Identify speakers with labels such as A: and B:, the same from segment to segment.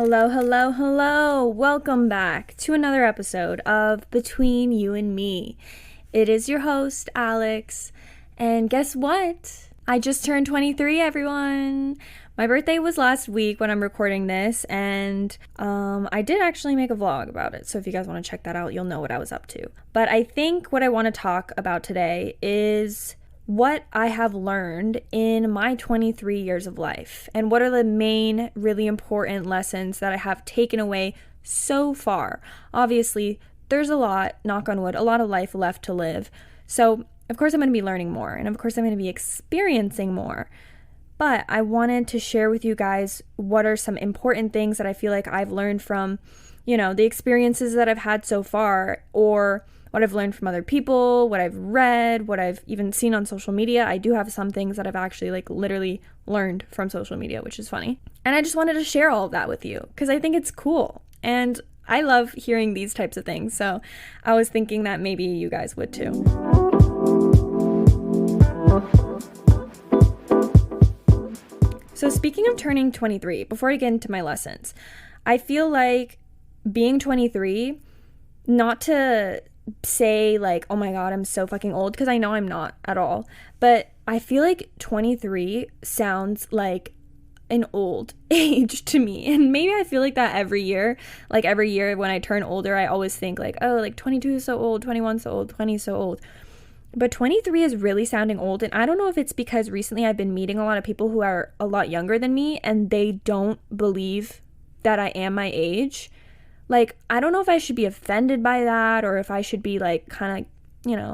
A: Hello, hello, hello. Welcome back to another episode of Between You and Me. It is your host, Alex. And guess what? I just turned 23, everyone. My birthday was last week when I'm recording this, and I did actually make a vlog about it. So if you guys want to check that out, you'll know what I was up to. But I think what I want to talk about today is what I have learned in my 23 years of life, and what are the main really important lessons that I have taken away so far. Obviously, there's a lot, knock on wood, a lot of life left to live. So, of course, I'm going to be learning more, and of course, I'm going to be experiencing more. But I wanted to share with you guys what are some important things that I feel like I've learned from, the experiences that I've had so far, or what I've learned from other people, what I've read, what I've even seen on social media. I do have some things that I've actually literally learned from social media, which is funny. And I just wanted to share all of that with you because I think it's cool. And I love hearing these types of things. So I was thinking that maybe you guys would too. So speaking of turning 23, before I get into my lessons, I feel like being 23, not to say oh my god, I'm so fucking old, because I know I'm not at all, but I feel like 23 sounds like an old age to me, and maybe I feel like that every year. Every year when I turn older, I always think 22 is so old, 21 so old, 20 so old, but 23 is really sounding old. And I don't know if it's because recently I've been meeting a lot of people who are a lot younger than me, and they don't believe that I am my age. I don't know if I should be offended by that, or if I should be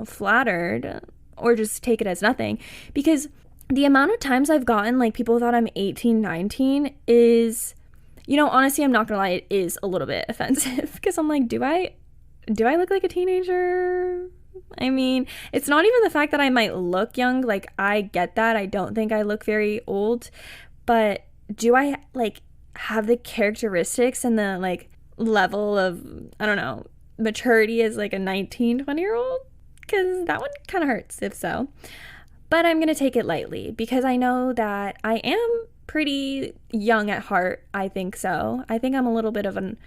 A: flattered, or just take it as nothing. Because the amount of times I've gotten people thought I'm 18, 19 is, honestly, I'm not gonna lie, it is a little bit offensive. Because I'm do I look like a teenager? I mean, it's not even the fact that I might look young. I get that. I don't think I look very old. But do I have the characteristics and the level of, I don't know, maturity as a 19, 20-year-old? Because that one kind of hurts if so. But I'm going to take it lightly because I know that I am pretty young at heart. I think so. I think I'm a little bit of a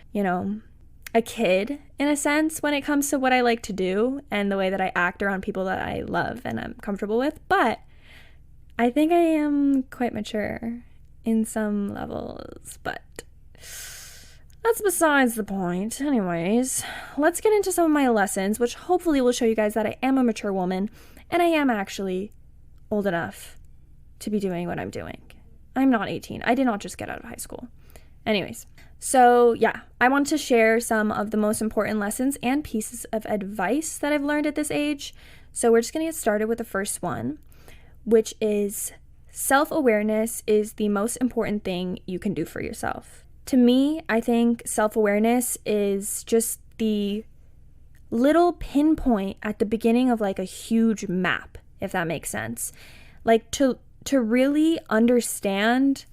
A: kid in a sense when it comes to what I like to do and the way that I act around people that I love and I'm comfortable with. But I think I am quite mature in some levels, but that's besides the point. Anyways, let's get into some of my lessons, which hopefully will show you guys that I am a mature woman and I am actually old enough to be doing what I'm doing. I'm not 18. I did not just get out of high school. Anyways, so yeah, I want to share some of the most important lessons and pieces of advice that I've learned at this age. So we're just going to get started with the first one, which is self-awareness is the most important thing you can do for yourself. To me, I think self-awareness is just the little pinpoint at the beginning of a huge map, if that makes sense. To really understand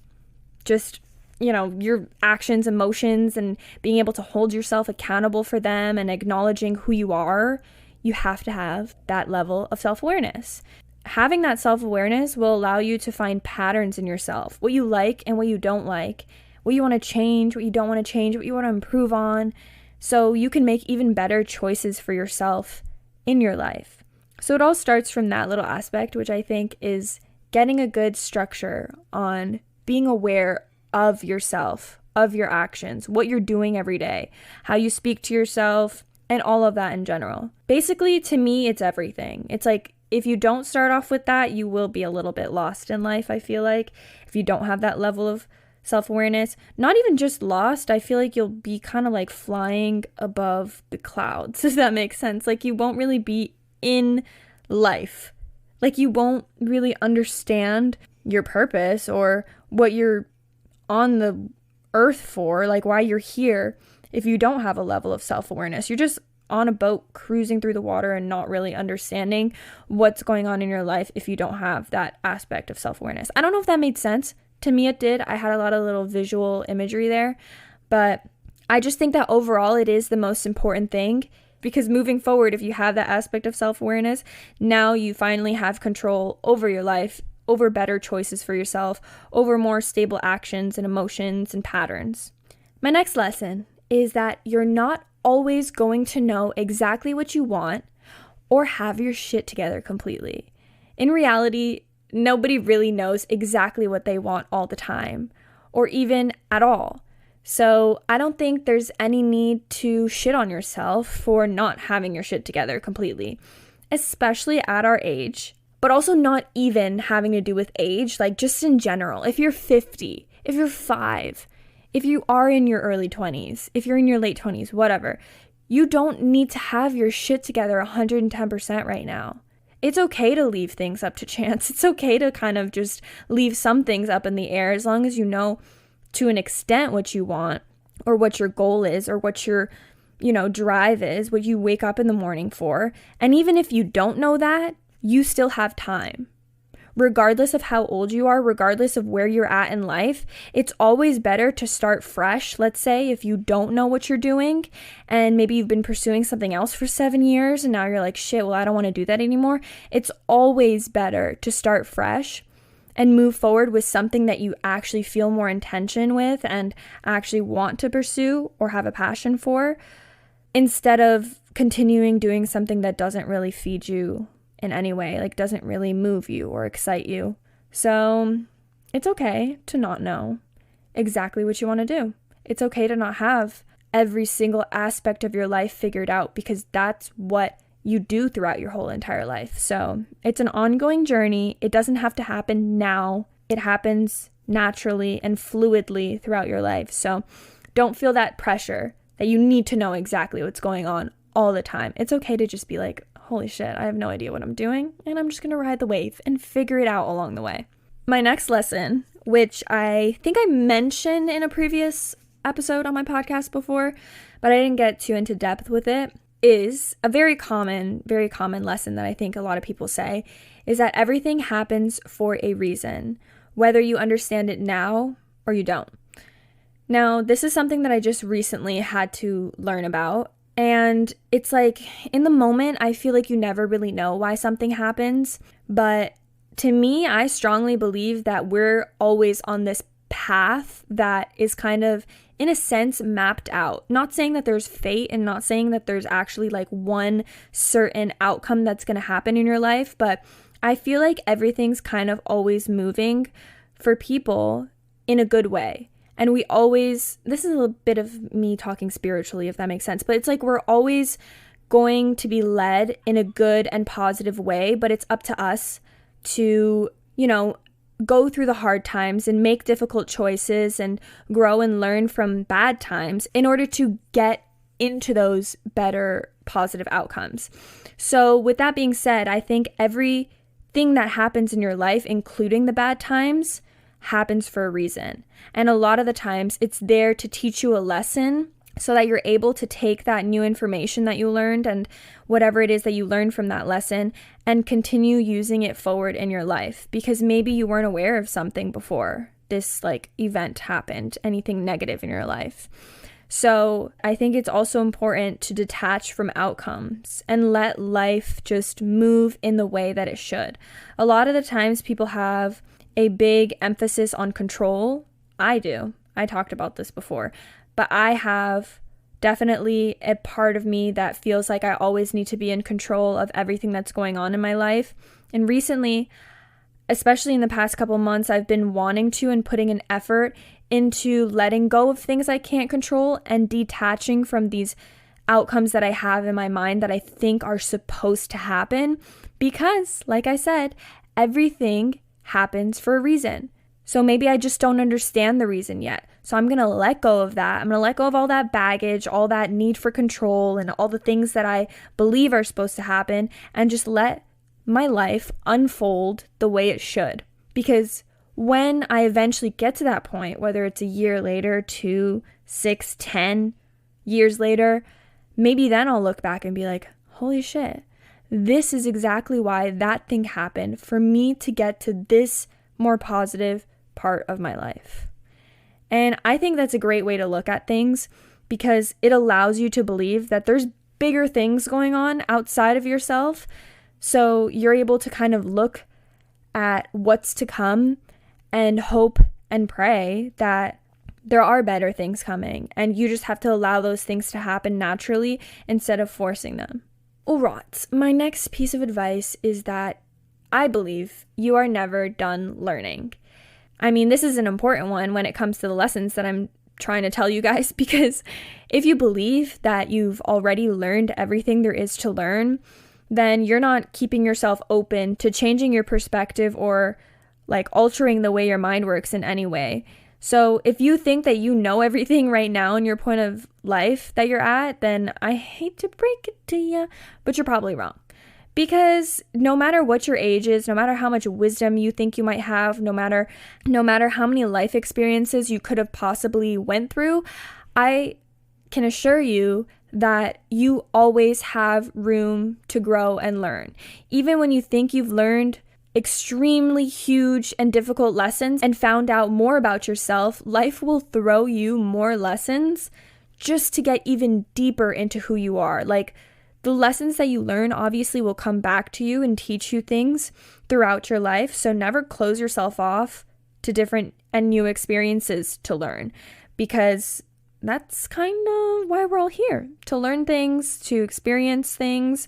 A: just, your actions, emotions, and being able to hold yourself accountable for them and acknowledging who you are, you have to have that level of self-awareness. Having that self-awareness will allow you to find patterns in yourself, what you like and what you don't like, what you want to change, what you don't want to change, what you want to improve on, so you can make even better choices for yourself in your life. So it all starts from that little aspect, which I think is getting a good structure on being aware of yourself, of your actions, what you're doing every day, how you speak to yourself, and all of that in general. Basically, to me, it's everything. It's if you don't start off with that, you will be a little bit lost in life, I feel like. If you don't have that level of self-awareness, not even just lost, I feel like you'll be kind of flying above the clouds, if that makes sense. You won't really be in life. You won't really understand your purpose or what you're on the earth for, why you're here, if you don't have a level of self-awareness. You're just on a boat cruising through the water and not really understanding what's going on in your life if you don't have that aspect of self-awareness. I don't know if that made sense. To me, it did. I had a lot of little visual imagery there, but I just think that overall it is the most important thing, because moving forward, if you have that aspect of self-awareness, now you finally have control over your life, over better choices for yourself, over more stable actions and emotions and patterns. My next lesson is that you're not always going to know exactly what you want or have your shit together completely. In reality, nobody really knows exactly what they want all the time, or even at all. So I don't think there's any need to shit on yourself for not having your shit together completely, especially at our age, but also not even having to do with age, like just in general. If you're 50, if you're 5, if you are in your early 20s, if you're in your late 20s, whatever, you don't need to have your shit together 110% right now. It's okay to leave things up to chance. It's okay to kind of just leave some things up in the air as long as you know to an extent what you want or what your goal is or what your, drive is, what you wake up in the morning for. And even if you don't know that, you still have time. Regardless of how old you are, regardless of where you're at in life, it's always better to start fresh. Let's say if you don't know what you're doing and maybe you've been pursuing something else for 7 years and now you're like, shit, well, I don't want to do that anymore. It's always better to start fresh and move forward with something that you actually feel more intention with and actually want to pursue or have a passion for, instead of continuing doing something that doesn't really feed you in any way, like doesn't really move you or excite you. So it's okay to not know exactly what you want to do. It's okay to not have every single aspect of your life figured out, because that's what you do throughout your whole entire life. So it's an ongoing journey. It doesn't have to happen now. It happens naturally and fluidly throughout your life. So don't feel that pressure that you need to know exactly what's going on all the time. It's okay to just be like, holy shit, I have no idea what I'm doing, and I'm just going to ride the wave and figure it out along the way. My next lesson, which I think I mentioned in a previous episode on my podcast before, but I didn't get too into depth with it, is a very common lesson that I think a lot of people say, is that everything happens for a reason, whether you understand it now or you don't. Now, this is something that I just recently had to learn about. And it's like, in the moment, I feel like you never really know why something happens. But to me, I strongly believe that we're always on this path that is kind of, in a sense, mapped out. Not saying that there's fate and not saying that there's actually like one certain outcome that's going to happen in your life. But I feel like everything's kind of always moving for people in a good way. And we always, this is a bit of me talking spiritually, if that makes sense, but it's like we're always going to be led in a good and positive way, but it's up to us to, go through the hard times and make difficult choices and grow and learn from bad times in order to get into those better positive outcomes. So with that being said, I think everything that happens in your life, including the bad times, happens for a reason. And a lot of the times it's there to teach you a lesson so that you're able to take that new information that you learned and whatever it is that you learned from that lesson and continue using it forward in your life, because maybe you weren't aware of something before this event happened, anything negative in your life. So I think it's also important to detach from outcomes and let life just move in the way that it should. A lot of the times people have a big emphasis on control. I do. I talked about this before. But I have definitely a part of me that feels like I always need to be in control of everything that's going on in my life. And recently, especially in the past couple months, I've been wanting to and putting an effort into letting go of things I can't control and detaching from these outcomes that I have in my mind that I think are supposed to happen. Because, like I said, everything happens for a reason. So maybe I just don't understand the reason yet. So I'm going to let go of that. I'm going to let go of all that baggage, all that need for control, and all the things that I believe are supposed to happen, and just let my life unfold the way it should. Because when I eventually get to that point, whether it's a year later, 2, 6, 10 years later, maybe then I'll look back and be like, holy shit, this is exactly why that thing happened, for me to get to this more positive part of my life. And I think that's a great way to look at things, because it allows you to believe that there's bigger things going on outside of yourself. So you're able to kind of look at what's to come and hope and pray that there are better things coming, and you just have to allow those things to happen naturally instead of forcing them. All right, my next piece of advice is that I believe you are never done learning. I mean, this is an important one when it comes to the lessons that I'm trying to tell you guys, because if you believe that you've already learned everything there is to learn, then you're not keeping yourself open to changing your perspective or like altering the way your mind works in any way. So if you think that you know everything right now in your point of life that you're at, then I hate to break it to you, but you're probably wrong. Because no matter what your age is, no matter how much wisdom you think you might have, no matter how many life experiences you could have possibly went through, I can assure you that you always have room to grow and learn. Even when you think you've learned extremely huge and difficult lessons and found out more about yourself, life will throw you more lessons just to get even deeper into who you are. Like, the lessons that you learn obviously will come back to you and teach you things throughout your life. So never close yourself off to different and new experiences to learn, because that's kind of why we're all here, to learn things, to experience things,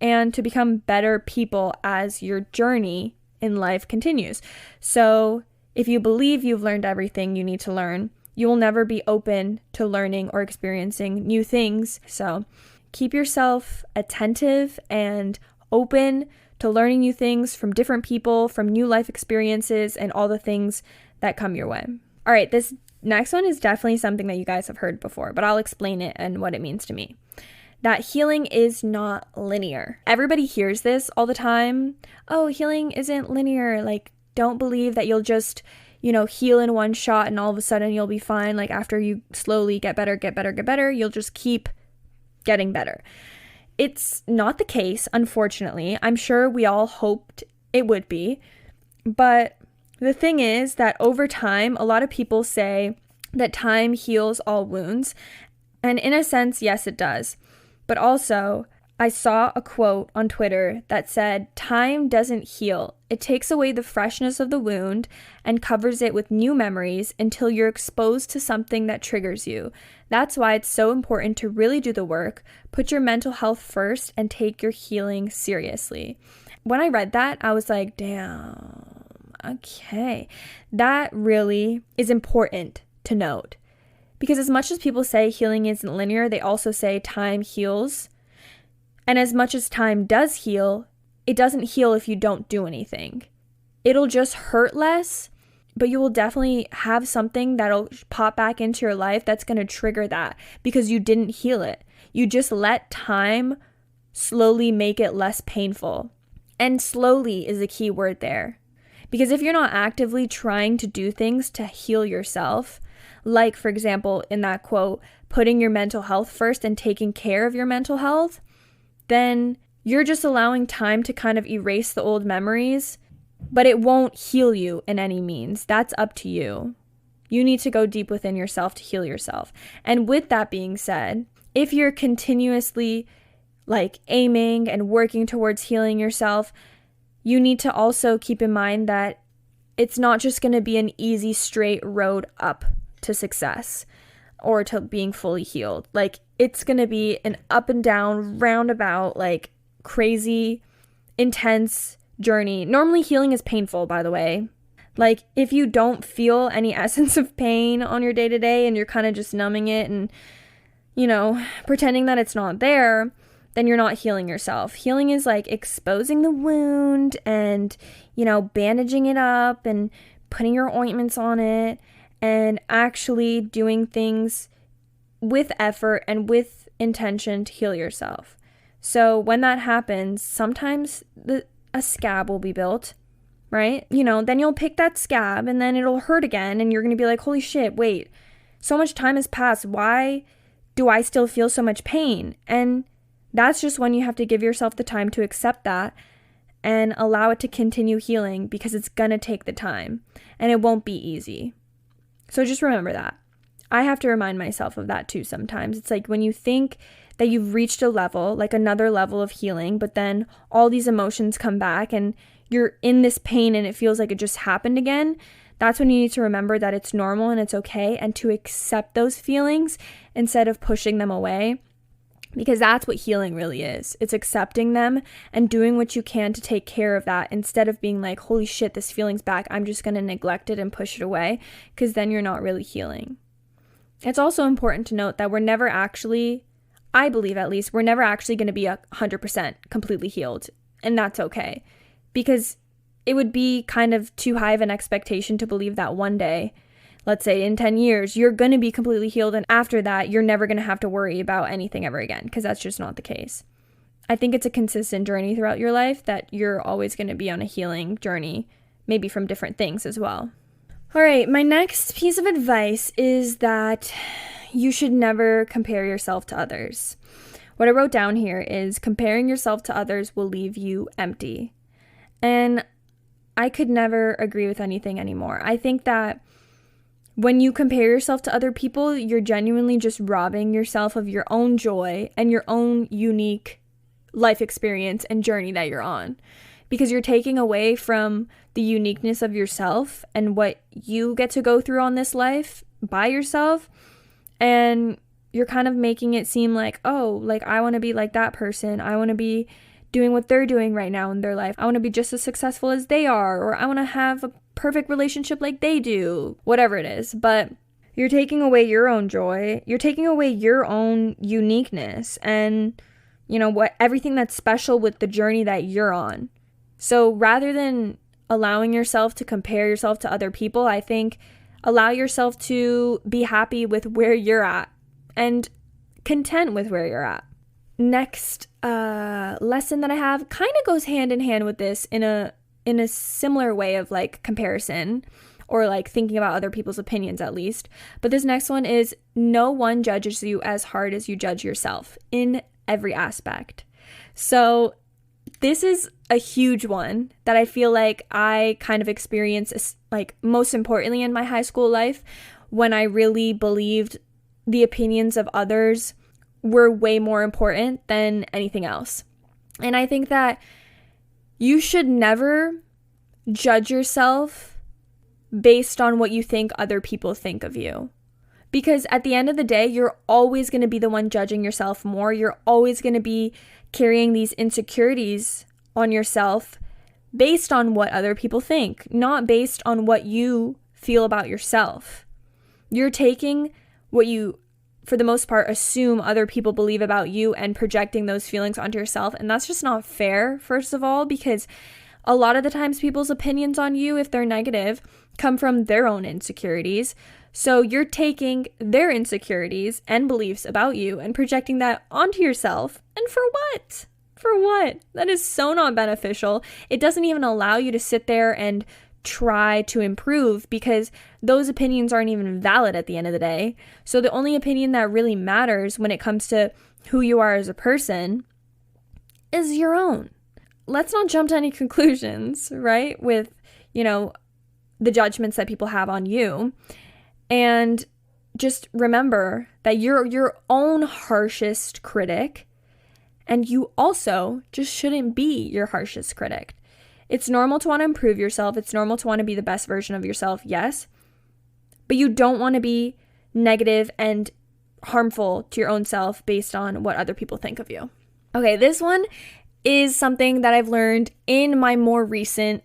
A: and to become better people as your journey in life continues. So if you believe you've learned everything you need to learn, you will never be open to learning or experiencing new things. So keep yourself attentive and open to learning new things from different people, from new life experiences, and all the things that come your way. All right, this next one is definitely something that you guys have heard before, but I'll explain it and what it means to me. That healing is not linear. Everybody hears this all the time. Oh, healing isn't linear. Like, don't believe that you'll just, heal in one shot and all of a sudden you'll be fine. Like, after you slowly get better, you'll just keep getting better. It's not the case, unfortunately. I'm sure we all hoped it would be. But the thing is that over time, a lot of people say that time heals all wounds. And in a sense, yes, it does. But also, I saw a quote on Twitter that said, "Time doesn't heal. It takes away the freshness of the wound and covers it with new memories until you're exposed to something that triggers you. That's why it's so important to really do the work, put your mental health first, and take your healing seriously." When I read that, I was like, damn, okay. That really is important to note. Because as much as people say healing isn't linear, they also say time heals. And as much as time does heal, it doesn't heal if you don't do anything. It'll just hurt less, but you will definitely have something that'll pop back into your life that's going to trigger that because you didn't heal it. You just let time slowly make it less painful. And slowly is a key word there. Because if you're not actively trying to do things to heal yourself, like, for example, in that quote, putting your mental health first and taking care of your mental health, then you're just allowing time to kind of erase the old memories, but it won't heal you in any means. That's up to you. You need to go deep within yourself to heal yourself. And with that being said, if you're continuously aiming and working towards healing yourself, you need to also keep in mind that it's not just going to be an easy straight road up to success or to being fully healed. It's going to be an up and down, roundabout, crazy, intense journey. Normally healing is painful, by the way. If you don't feel any essence of pain on your day-to-day and you're kind of just numbing it and, pretending that it's not there, then you're not healing yourself. Healing is exposing the wound and, bandaging it up and putting your ointments on it and actually doing things with effort and with intention to heal yourself. So when that happens, sometimes a scab will be built, right? Then you'll pick that scab and then it'll hurt again and you're going to be like, holy shit, wait, so much time has passed. Why do I still feel so much pain? And that's just when you have to give yourself the time to accept that and allow it to continue healing, because it's going to take the time and it won't be easy. So just remember that. I have to remind myself of that too sometimes. It's when you think that you've reached a level, another level of healing, but then all these emotions come back and you're in this pain and it feels like it just happened again, That's when you need to remember that it's normal and it's okay, and to accept those feelings instead of pushing them away. Because that's what healing really is. It's accepting them and doing what you can to take care of that instead of being like, holy shit, this feeling's back, I'm just going to neglect it and push it away, because then you're not really healing. It's also important to note that we're never actually, I believe at least, we're never actually going to be 100% completely healed. And that's okay. Because it would be kind of too high of an expectation to believe that one day, let's say in 10 years, you're going to be completely healed, and after that, you're never going to have to worry about anything ever again, because that's just not the case. I think it's a consistent journey throughout your life that you're always going to be on a healing journey, maybe from different things as well. All right, my next piece of advice is that you should never compare yourself to others. What I wrote down here is comparing yourself to others will leave you empty. And I could never agree with anything anymore. I think that when you compare yourself to other people, you're genuinely just robbing yourself of your own joy and your own unique life experience and journey that you're on. Because you're taking away from the uniqueness of yourself and what you get to go through on this life by yourself. And you're kind of making it seem like, oh, like I want to be like that person. I want to be doing what they're doing right now in their life. I want to be just as successful as they are, or I want to have a perfect relationship like they do, whatever it is. But you're taking away your own joy. You're taking away your own uniqueness and, you know, what, everything that's special with the journey that you're on. So rather than allowing yourself to compare yourself to other people, I think allow yourself to be happy with where you're at and content with where you're at. Next lesson that I have kind of goes hand in hand with this in a similar way of like comparison, or like thinking about other people's opinions at least. But this next one is no one judges you as hard as you judge yourself in every aspect. So this is a huge one that I feel like I kind of experienced, like most importantly in my high school life, when I really believed the opinions of others were way more important than anything else. And I think that you should never judge yourself based on what you think other people think of you. Because at the end of the day, you're always going to be the one judging yourself more. You're always going to be carrying these insecurities on yourself based on what other people think, not based on what you feel about yourself. You're taking what you, for the most part, assume other people believe about you and projecting those feelings onto yourself. And that's just not fair, first of all, because a lot of the times people's opinions on you, if they're negative, come from their own insecurities. So you're taking their insecurities and beliefs about you and projecting that onto yourself. And for what? For what? That is so not beneficial. It doesn't even allow you to sit there and try to improve, because those opinions aren't even valid at the end of the day. So the only opinion that really matters when it comes to who you are as a person is your own. Let's not jump to any conclusions, right? With, you know, the judgments that people have on you. And just remember that you're your own harshest critic, and you also just shouldn't be your harshest critic. It's normal to want to improve yourself. It's normal to want to be the best version of yourself, yes. But you don't want to be negative and harmful to your own self based on what other people think of you. Okay, this one is something that I've learned in my more recent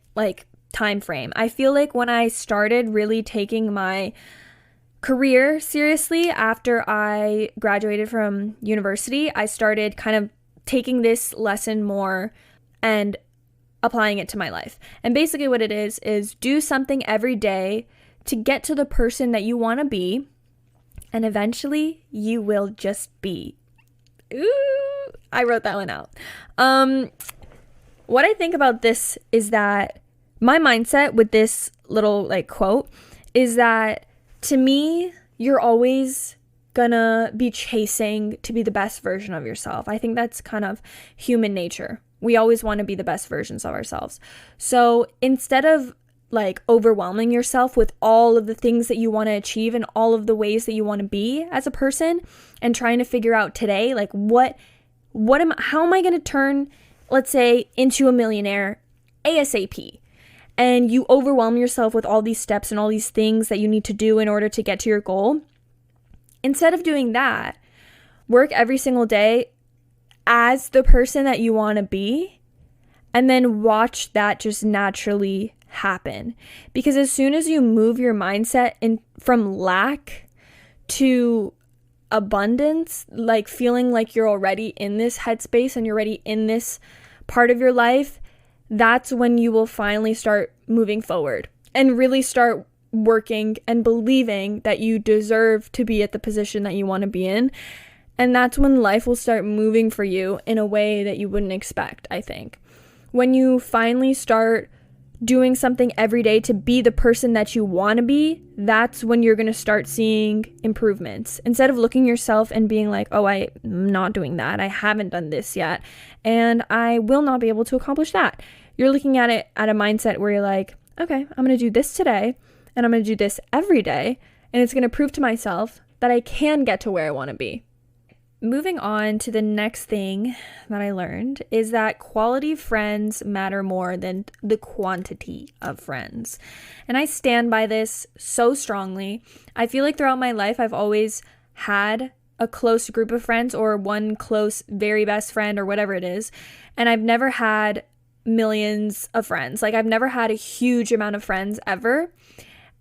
A: time frame. I feel like when I started really taking my career seriously after I graduated from university, I started kind of taking this lesson more and applying it to my life. And basically what it is do something every day to get to the person that you want to be, and eventually you will just be. Ooh, I wrote that one out. What I think about this is that my mindset with this little quote is that, to me, you're always gonna be chasing to be the best version of yourself. I think that's kind of human nature. We always want to be the best versions of ourselves. So instead of overwhelming yourself with all of the things that you want to achieve and all of the ways that you want to be as a person, and trying to figure out today, how am I going to turn, let's say, into a millionaire ASAP? and you overwhelm yourself with all these steps and all these things that you need to do in order to get to your goal, instead of doing that, work every single day as the person that you want to be, and then watch that just naturally happen. Because as soon as you move your mindset from lack to abundance, like feeling like you're already in this headspace and you're already in this part of your life, that's when you will finally start moving forward and really start working and believing that you deserve to be at the position that you want to be in. And that's when life will start moving for you in a way that you wouldn't expect, I think. When you finally start doing something every day to be the person that you want to be, that's when you're going to start seeing improvements. Instead of looking yourself and being like, oh, I'm not doing that, I haven't done this yet, and I will not be able to accomplish that. You're looking at it at a mindset where you're like, okay, I'm going to do this today, and I'm going to do this every day, and it's going to prove to myself that I can get to where I want to be. Moving on to the next thing that I learned is that quality friends matter more than the quantity of friends. And I stand by this so strongly. I feel like throughout my life, I've always had a close group of friends, or one close, very best friend, or whatever it is. And I've never had millions of friends. Like, I've never had a huge amount of friends ever.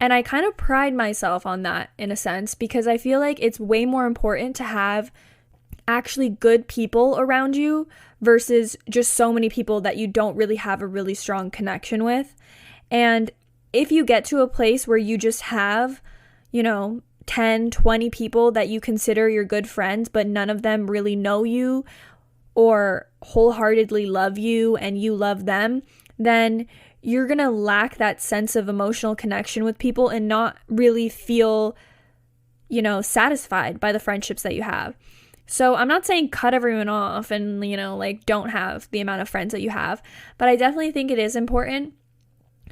A: And I kind of pride myself on that in a sense, because I feel like it's way more important to have actually good people around you versus just so many people that you don't really have a really strong connection with. And if you get to a place where you just have, 10, 20 people that you consider your good friends, but none of them really know you or wholeheartedly love you and you love them, then you're going to lack that sense of emotional connection with people and not really feel, satisfied by the friendships that you have. So I'm not saying cut everyone off and, don't have the amount of friends that you have, but I definitely think it is important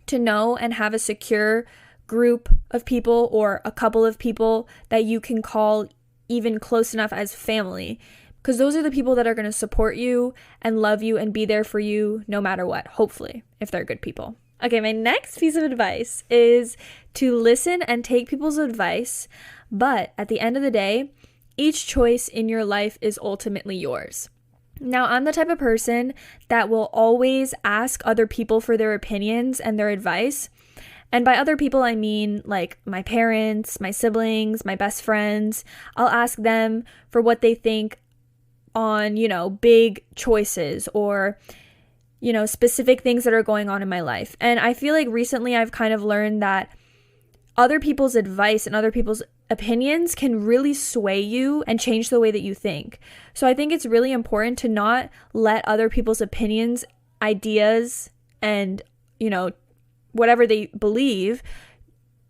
A: to know and have a secure group of people or a couple of people that you can call even close enough as family, because those are the people that are going to support you and love you and be there for you no matter what, hopefully, if they're good people. Okay, my next piece of advice is to listen and take people's advice, but at the end of the day, each choice in your life is ultimately yours. Now, I'm the type of person that will always ask other people for their opinions and their advice. And by other people, I mean like my parents, my siblings, my best friends. I'll ask them for what they think on, big choices or, specific things that are going on in my life. And I feel like recently I've kind of learned that other people's advice and other people's opinions can really sway you and change the way that you think. So I think it's really important to not let other people's opinions, ideas, and, whatever they believe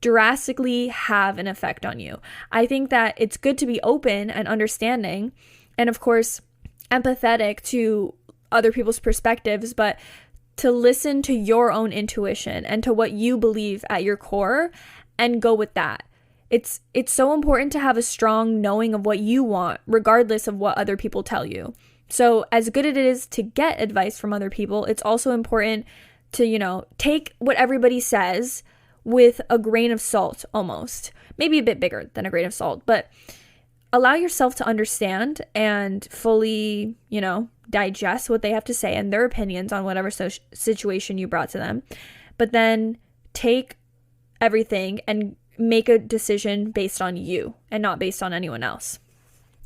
A: drastically have an effect on you. I think that it's good to be open and understanding and, of course, empathetic to other people's perspectives, but to listen to your own intuition and to what you believe at your core and go with that. It's so important to have a strong knowing of what you want, regardless of what other people tell you. So as good as it is to get advice from other people, it's also important to, take what everybody says with a grain of salt almost. Maybe a bit bigger than a grain of salt, but allow yourself to understand and fully, digest what they have to say and their opinions on whatever situation you brought to them. But then take everything and make a decision based on you and not based on anyone else.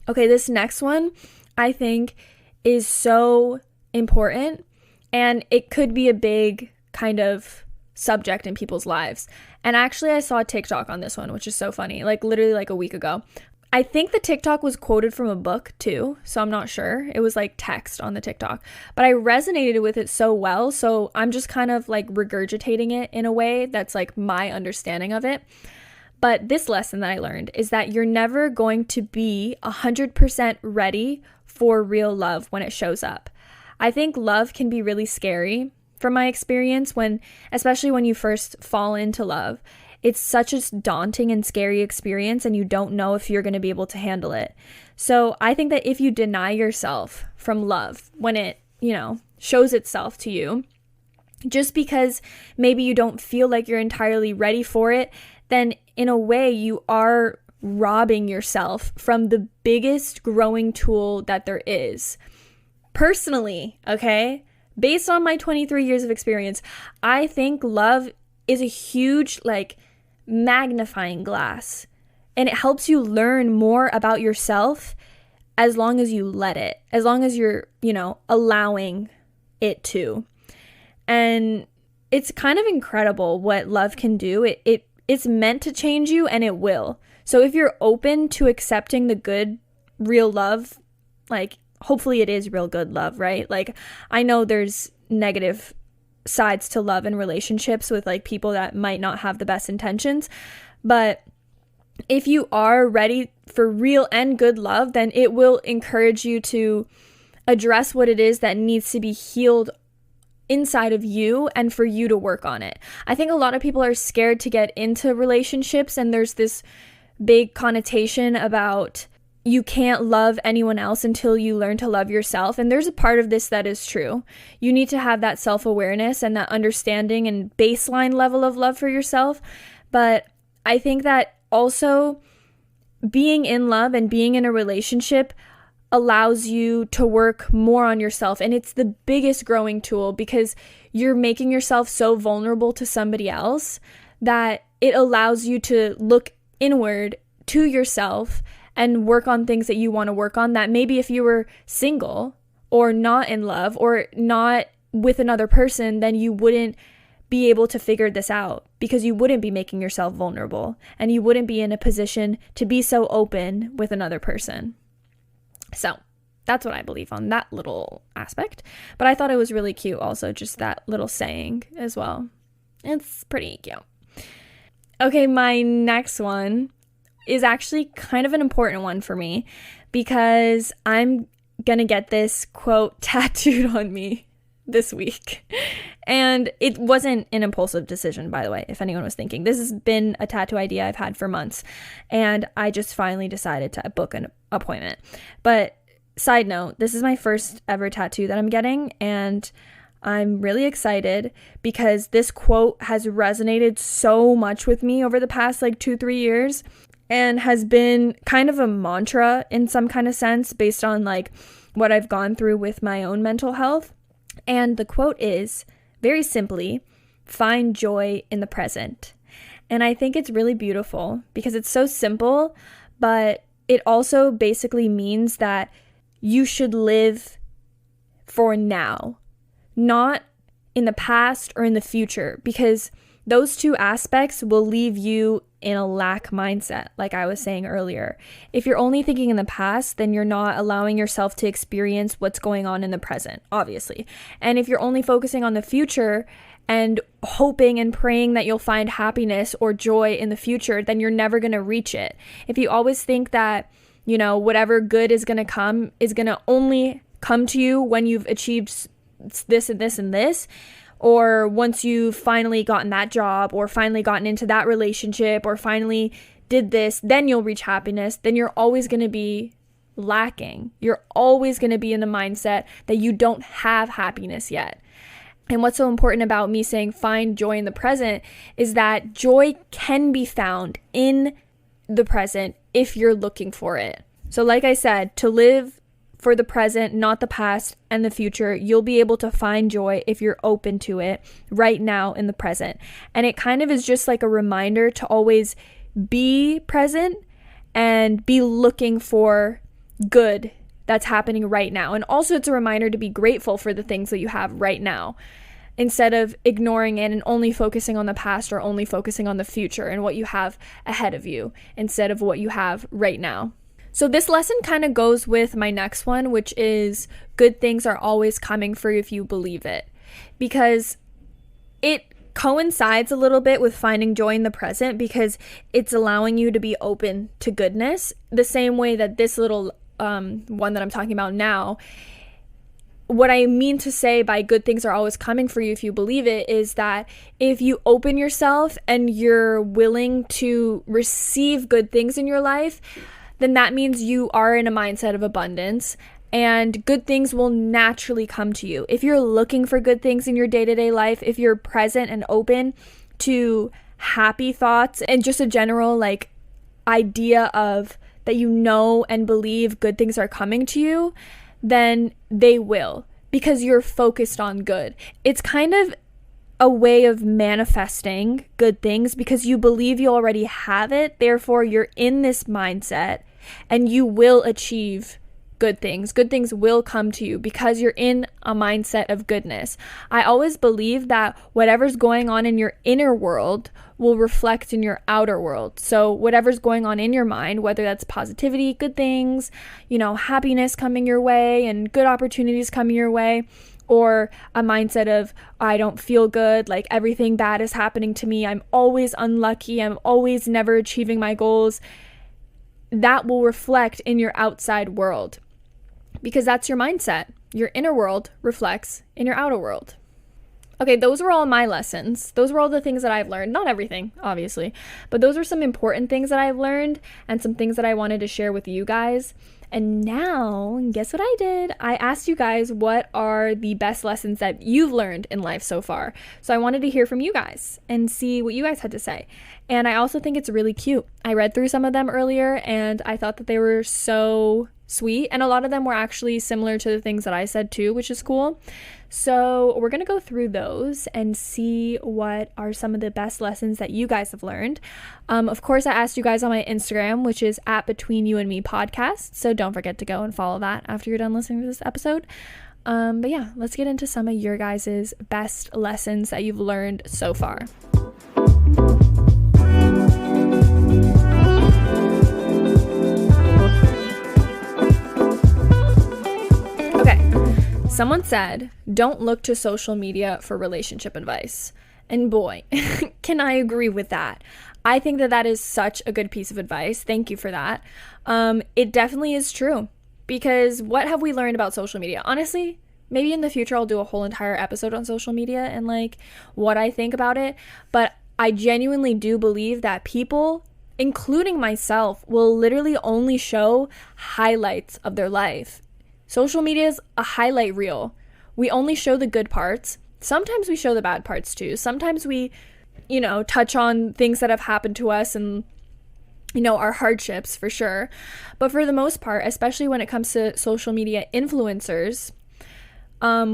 A: Okay, this next one I think is so important, and it could be a big kind of subject in people's lives. And actually I saw a TikTok on this one, which is so funny, literally a week ago. I think the TikTok was quoted from a book too, so I'm not sure. It was text on the TikTok, but I resonated with it so well, so I'm just kind of regurgitating it in a way that's my understanding of it. But this lesson that I learned is that you're never going to be 100% ready for real love when it shows up. I think love can be really scary from my experience, especially when you first fall into love. It's such a daunting and scary experience, and you don't know if you're going to be able to handle it. So I think that if you deny yourself from love when it, shows itself to you, Just because maybe you don't feel like you're entirely ready for it, then in a way you are robbing yourself from the biggest growing tool that there is. Personally, okay, based on my 23 years of experience, I think love is a huge, like, magnifying glass, and it helps you learn more about yourself as long as you let it, as long as you're, allowing it to. And it's kind of incredible what love can do. It's meant to change you, and it will. So if you're open to accepting the good, real love, like, hopefully it is real good love, right? Like, I know there's negative sides to love and relationships with, like, people that might not have the best intentions. But if you are ready for real and good love, then it will encourage you to address what it is that needs to be healed inside of you and for you to work on it. I think a lot of people are scared to get into relationships, and there's this big connotation about you can't love anyone else until you learn to love yourself. And there's a part of this that is true. You need to have that self-awareness and that understanding and baseline level of love for yourself. But I think that also being in love and being in a relationship allows you to work more on yourself. And it's the biggest growing tool, because you're making yourself so vulnerable to somebody else that it allows you to look inward to yourself and work on things that you want to work on, that maybe if you were single or not in love or not with another person, then you wouldn't be able to figure this out, because you wouldn't be making yourself vulnerable and you wouldn't be in a position to be so open with another person. So that's what I believe on that little aspect. But I thought it was really cute also, just that little saying as well. It's pretty cute. Okay, my next one is actually kind of an important one for me, because I'm gonna get this quote tattooed on me this week. And it wasn't an impulsive decision, by the way, if anyone was thinking. This has been a tattoo idea I've had for months, and I just finally decided to book an appointment. But side note, this is my first ever tattoo that I'm getting, and I'm really excited because this quote has resonated so much with me over the past 2-3 years, and has been kind of a mantra in some kind of sense based on what I've gone through with my own mental health. And the quote is, very simply, find joy in the present. And I think it's really beautiful because it's so simple, but it also basically means that you should live for now, not in the past or in the future, because those two aspects will leave you in a lack mindset, like I was saying earlier. If you're only thinking in the past, then you're not allowing yourself to experience what's going on in the present, obviously. And if you're only focusing on the future and hoping and praying that you'll find happiness or joy in the future, then you're never going to reach it. If you always think that, whatever good is going to only come to you when you've achieved this and this and this, or once you've finally gotten that job, or finally gotten into that relationship, or finally did this, then you'll reach happiness, then you're always going to be lacking. You're always going to be in the mindset that you don't have happiness yet. And what's so important about me saying find joy in the present is that joy can be found in the present if you're looking for it. So like I said, to live for the present, not the past and the future, you'll be able to find joy if you're open to it right now in the present. And it kind of is just like a reminder to always be present and be looking for good that's happening right now. And also it's a reminder to be grateful for the things that you have right now, instead of ignoring it and only focusing on the past or only focusing on the future and what you have ahead of you instead of what you have right now. So this lesson kind of goes with my next one, which is good things are always coming for you if you believe it, because it coincides a little bit with finding joy in the present, because it's allowing you to be open to goodness the same way that this little one that I'm talking about now. What I mean to say by good things are always coming for you if you believe it is that if you open yourself and you're willing to receive good things in your life, then that means you are in a mindset of abundance and good things will naturally come to you. If you're looking for good things in your day-to-day life, if you're present and open to happy thoughts and just a general like idea of that you know and believe good things are coming to you, then they will, because you're focused on good. It's kind of a way of manifesting good things because you believe you already have it. Therefore, you're in this mindset and you will achieve good things. Good things will come to you because you're in a mindset of goodness. I always believe that whatever's going on in your inner world will reflect in your outer world. So whatever's going on in your mind, whether that's positivity, good things, happiness coming your way and good opportunities coming your way, or a mindset of I don't feel good, like everything bad is happening to me, I'm always unlucky, I'm always never achieving my goals, that will reflect in your outside world because that's your mindset. Your inner world reflects in your outer world. Okay, those were all my lessons. Those were all the things that I've learned. Not everything, obviously, but those are some important things that I've learned and some things that I wanted to share with you guys. And now, guess what I did? I asked you guys what are the best lessons that you've learned in life so far. So I wanted to hear from you guys and see what you guys had to say. And I also think it's really cute. I read through some of them earlier and I thought that they were so sweet. And a lot of them were actually similar to the things that I said too, which is cool. So we're going to go through those and see what are some of the best lessons that you guys have learned. Of course, I asked you guys on my Instagram, which is @BetweenYouAndMe podcast. So don't forget to go and follow that after you're done listening to this episode. But yeah, let's get into some of your guys' best lessons that you've learned so far. Someone said, don't look to social media for relationship advice. And boy, can I agree with that. I think that that is such a good piece of advice. Thank you for that. It definitely is true because what have we learned about social media? Honestly, maybe in the future I'll do a whole entire episode on social media and like what I think about it. But I genuinely do believe that people, including myself, will literally only show highlights of their life. Social media is a highlight reel. We only show the good parts. Sometimes we show the bad parts too. Sometimes we, touch on things that have happened to us and, our hardships for sure. But for the most part, especially when it comes to social media influencers,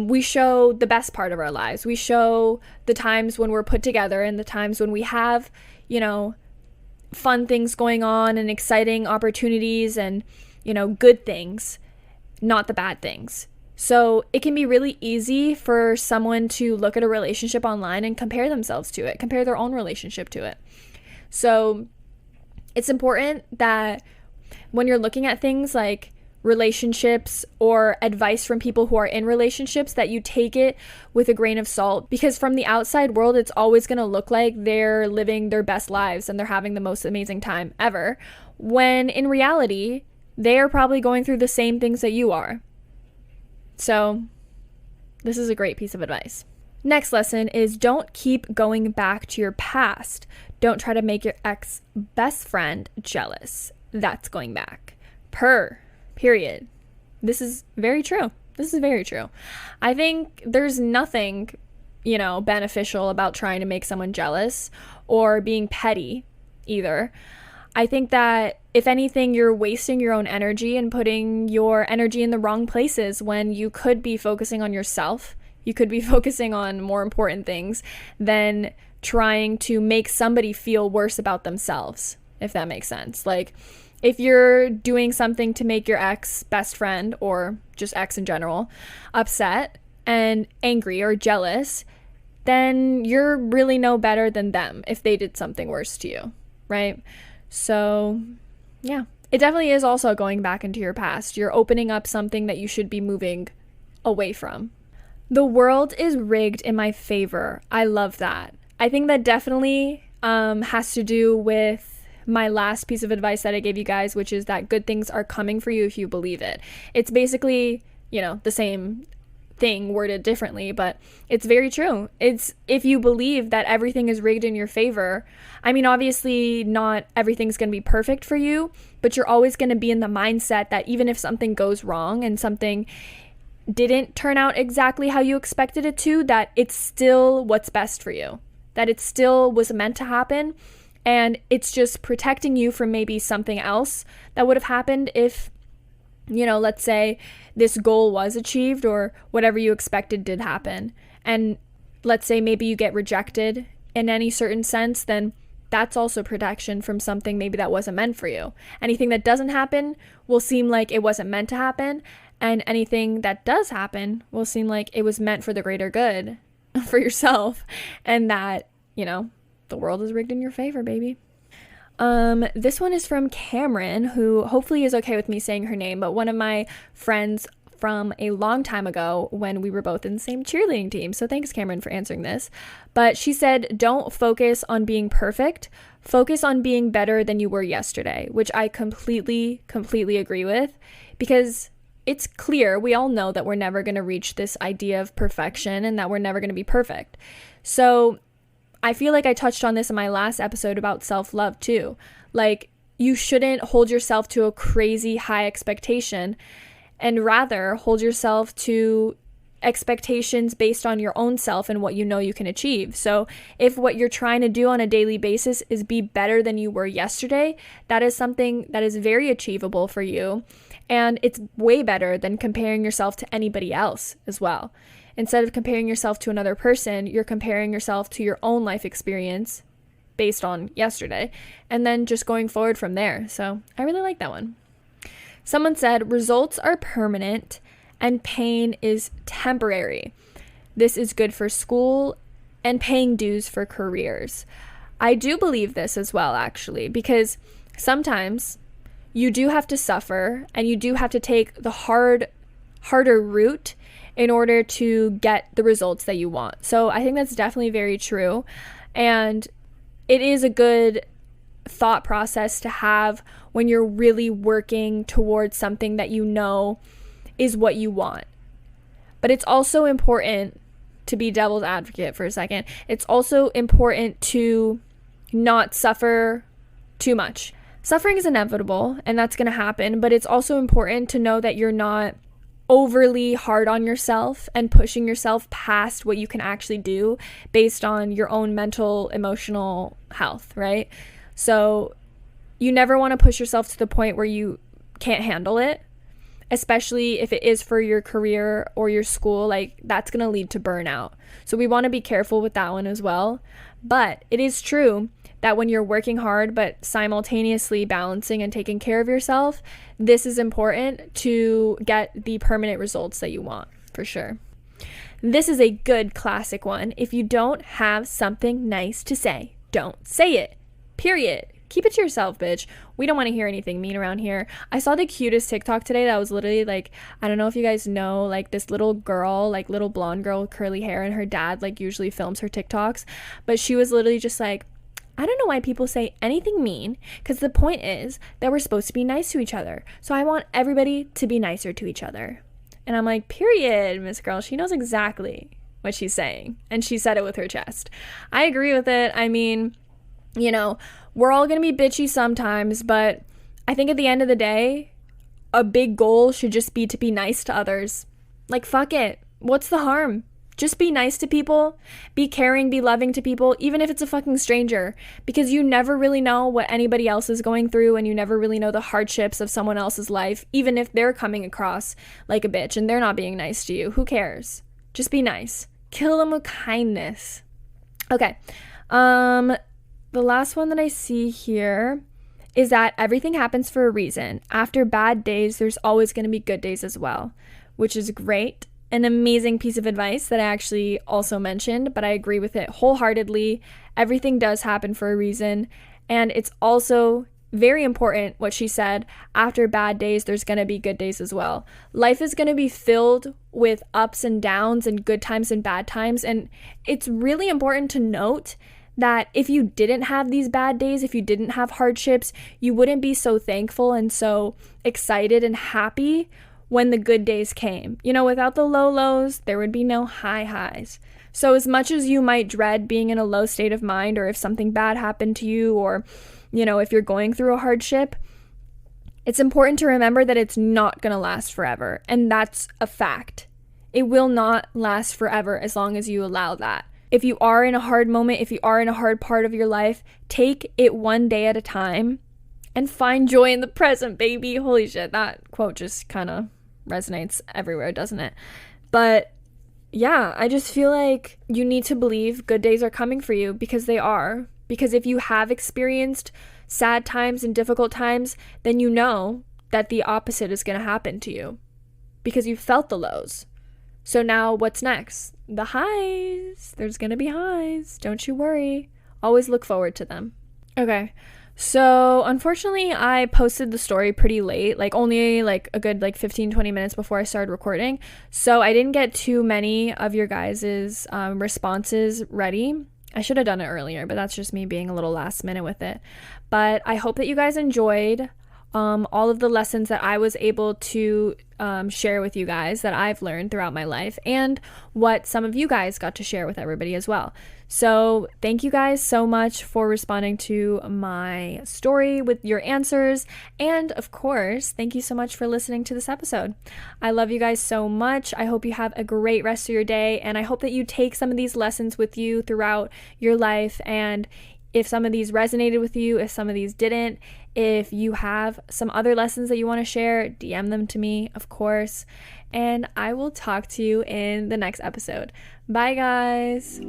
A: we show the best part of our lives. We show the times when we're put together and the times when we have, fun things going on and exciting opportunities and, good things. Not the bad things. So it can be really easy for someone to look at a relationship online and compare themselves to it, compare their own relationship to it. So it's important that when you're looking at things like relationships or advice from people who are in relationships, that you take it with a grain of salt, because from the outside world, it's always going to look like they're living their best lives and they're having the most amazing time ever, when in reality, they are probably going through the same things that you are. So this is a great piece of advice. Next lesson is don't keep going back to your past. Don't try to make your ex-best friend jealous. That's going back. Period. This is very true. I think there's nothing, beneficial about trying to make someone jealous or being petty either. I think that if anything, you're wasting your own energy and putting your energy in the wrong places when you could be focusing on yourself. You could be focusing on more important things than trying to make somebody feel worse about themselves, if that makes sense. Like, if you're doing something to make your ex-best friend, or just ex in general, upset and angry or jealous, then you're really no better than them if they did something worse to you, right? So, yeah, it definitely is also going back into your past. You're opening up something that you should be moving away from. The world is rigged in my favor. I love that. I think that definitely has to do with my last piece of advice that I gave you guys, which is that good things are coming for you if you believe it. It's basically, the same thing worded differently, but it's very true. It's if you believe that everything is rigged in your favor, I mean, obviously not everything's going to be perfect for you, but you're always going to be in the mindset that even if something goes wrong and something didn't turn out exactly how you expected it to, that it's still what's best for you, that it still was meant to happen, and it's just protecting you from maybe something else that would have happened if, you know, let's say this goal was achieved or whatever you expected did happen. And let's say maybe you get rejected in any certain sense, then that's also protection from something maybe that wasn't meant for you. Anything that doesn't happen will seem like it wasn't meant to happen. And anything that does happen will seem like it was meant for the greater good for yourself. And that, you know, the world is rigged in your favor, baby. This one is from Cameron, who hopefully is okay with me saying her name, but one of my friends from a long time ago when we were both in the same cheerleading team. So thanks, Cameron, for answering this. But she said, don't focus on being perfect. Focus on being better than you were yesterday, which I completely agree with, because it's clear, we all know that we're never going to reach this idea of perfection and that we're never going to be perfect. So I feel like I touched on this in my last episode about self-love too. Like, you shouldn't hold yourself to a crazy high expectation, and rather hold yourself to expectations based on your own self and what you know you can achieve. So if what you're trying to do on a daily basis is be better than you were yesterday, that is something that is very achievable for you. And it's way better than comparing yourself to anybody else as well. Instead of comparing yourself to another person, you're comparing yourself to your own life experience based on yesterday, and then just going forward from there. So I really like that one. Someone said, results are permanent and pain is temporary. This is good for school and paying dues for careers. I do believe this as well, actually, because sometimes you do have to suffer and you do have to take the harder route in order to get the results that you want. So I think that's definitely very true. And it is a good thought process to have when you're really working towards something that you know is what you want. But it's also important, to be devil's advocate for a second, it's also important to not suffer too much. Suffering is inevitable and that's going to happen, but it's also important to know that you're not overly hard on yourself and pushing yourself past what you can actually do based on your own mental, emotional health, right? So you never want to push yourself to the point where you can't handle it, especially if it is for your career or your school. Like, that's going to lead to burnout. So we want to be careful with that one as well. But it is true that when you're working hard but simultaneously balancing and taking care of yourself, this is important to get the permanent results that you want, for sure. This is a good classic one. If you don't have something nice to say, don't say it. Period. Keep it to yourself, bitch. We don't want to hear anything mean around here. I saw the cutest TikTok today that was literally like, I don't know if you guys know, like this little girl, like little blonde girl with curly hair, and her dad like usually films her TikToks, but she was literally just like, I don't know why people say anything mean, because the point is that we're supposed to be nice to each other. So I want everybody to be nicer to each other. And I'm like, period, Miss Girl. She knows exactly what she's saying. And she said it with her chest. I agree with it. I mean, you know, we're all going to be bitchy sometimes, but I think at the end of the day, a big goal should just be to be nice to others. Like, fuck it. What's the harm? Just be nice to people, be caring, be loving to people, even if it's a fucking stranger, because you never really know what anybody else is going through, and you never really know the hardships of someone else's life, even if they're coming across like a bitch and they're not being nice to you. Who cares? Just be nice. Kill them with kindness. Okay. The last one that I see here is that everything happens for a reason. After bad days, there's always going to be good days as well, which is great. An amazing piece of advice that I actually also mentioned, but I agree with it wholeheartedly. Everything does happen for a reason. And it's also very important what she said, after bad days, there's going to be good days as well. Life is going to be filled with ups and downs and good times and bad times. And it's really important to note that if you didn't have these bad days, if you didn't have hardships, you wouldn't be so thankful and so excited and happy when the good days came. You know, without the low lows, there would be no high highs. So as much as you might dread being in a low state of mind, or if something bad happened to you, or, you know, if you're going through a hardship, it's important to remember that it's not going to last forever. And that's a fact. It will not last forever as long as you allow that. If you are in a hard moment, if you are in a hard part of your life, take it one day at a time and find joy in the present, baby. Holy shit, that quote just kind of resonates everywhere, doesn't it? But yeah, I just feel like you need to believe good days are coming for you, because they are. Because if you have experienced sad times and difficult times, then you know that the opposite is going to happen to you, because you've felt the lows. So now what's next? The highs. There's going to be highs. Don't you worry. Always look forward to them. Okay. So unfortunately, I posted the story pretty late, like only like a good 15-20 minutes before I started recording. So I didn't get too many of your guys' responses ready. I should have done it earlier, but that's just me being a little last minute with it. But I hope that you guys enjoyed all of the lessons that I was able to share with you guys that I've learned throughout my life, and what some of you guys got to share with everybody as well. So thank you guys so much for responding to my story with your answers. And of course, thank you so much for listening to this episode. I love you guys so much. I hope you have a great rest of your day, and I hope that you take some of these lessons with you throughout your life. And if some of these resonated with you, if some of these didn't, if you have some other lessons that you want to share, DM them to me, of course. And I will talk to you in the next episode. Bye, guys.